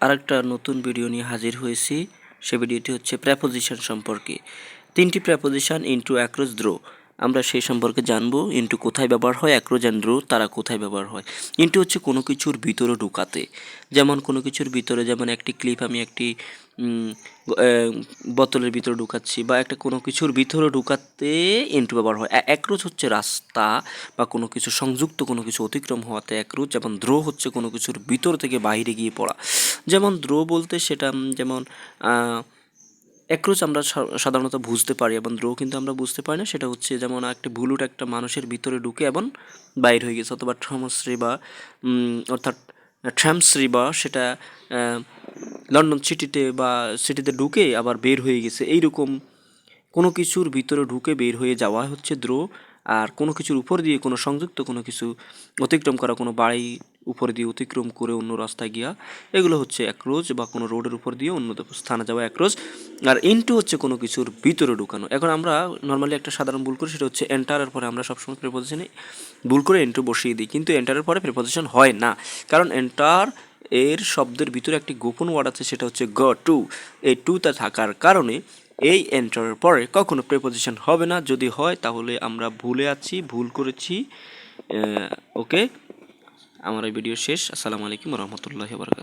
আরেকটা নতুন ভিডিও নিয়ে হাজির হয়েছি। সে ভিডিওটি হচ্ছে প্রেপোজিশন সম্পর্কে। 3টি প্রেপোজিশন ইনটু, অ্যাক্রস, দ্রো আমরা সেই সম্পর্কে জানবো। ইনটু কোথায় ব্যবহার হয়, অ্যাক্রস অ্যান্ড দ্রো তারা কোথায় ব্যবহার হয়। ইনটু হচ্ছে কোনো কিছুর ভিতরে ঢুকাতে, যেমন কোনো কিছুর ভিতরে, যেমন একটি ক্লিপ আমি একটি বোতলের ভিতরে ঢুকাচ্ছি, বা একটা কোনো কিছুর ভিতরে ঢুকাতে ইনটু ব্যবহার হয়। অ্যাক্রস হচ্ছে রাস্তা বা কোনো কিছু সংযুক্ত কোনো কিছু অতিক্রম হওয়াতে অ্যাক্রস। যেমন দ্রো হচ্ছে কোনো কিছুর ভিতর থেকে বাইরে গিয়ে পড়া। যেমন দ্রো বলতে সেটা যেমন অ্যাক্রোচ আমরা সাধারণত বুঝতে পারি, এবং দ্রো কিন্তু আমরা বুঝতে পারি না। সেটা হচ্ছে যেমন একটা বুলেট একটা মানুষের ভিতরে ঢুকে এবং বাইর হয়ে গেছে, অথবা ট্রামশ্রী বা অর্থাৎ ট্রামশ্রী বা সেটা লন্ডন সিটিতে ঢুকে আবার বের হয়ে গেছে, এইরকম কোনো কিছুর ভিতরে ঢুকে বের হয়ে যাওয়া হচ্ছে দ্রো। আর কোনো কিছুর উপর দিয়ে কোনো সংযুক্ত কোনো কিছু অতিক্রম করা, কোনো বাড়ি উপর দিয়ে অতিক্রম করে অন্য রাস্তায় গিয়া, এগুলো হচ্ছে অ্যাক্রোচ, বা কোনো রোডের উপর দিয়ে অন্য স্থানে যাওয়া অ্যাক্রোচ। আর ইনটু হচ্ছে কোনো কিছুর ভিতরে ঢুকানো। এখন আমরা নর্মালি একটা সাধারণ ভুল করি, সেটা হচ্ছে এন্টারের পরে আমরা সবসময় প্রিপোজিশনে ভুল করে ইনটু বসিয়ে দিই, কিন্তু এন্টারের পরে প্রিপোজিশন হয় না, কারণ এন্টার এর শব্দের ভিতরে একটি গোপন ওয়ার্ড আছে, সেটা হচ্ছে গ টু। এই টুটা থাকার কারণে এই এন্টারের পরে কখনো প্রিপোজিশন হবে না। যদি হয় তাহলে আমরা ভুল করেছি। ওকে, আমার এই ভিডিও শেষ। আসসালামু আলাইকুম রহমতুল্লাহি ওয়া বারাকাতুহু।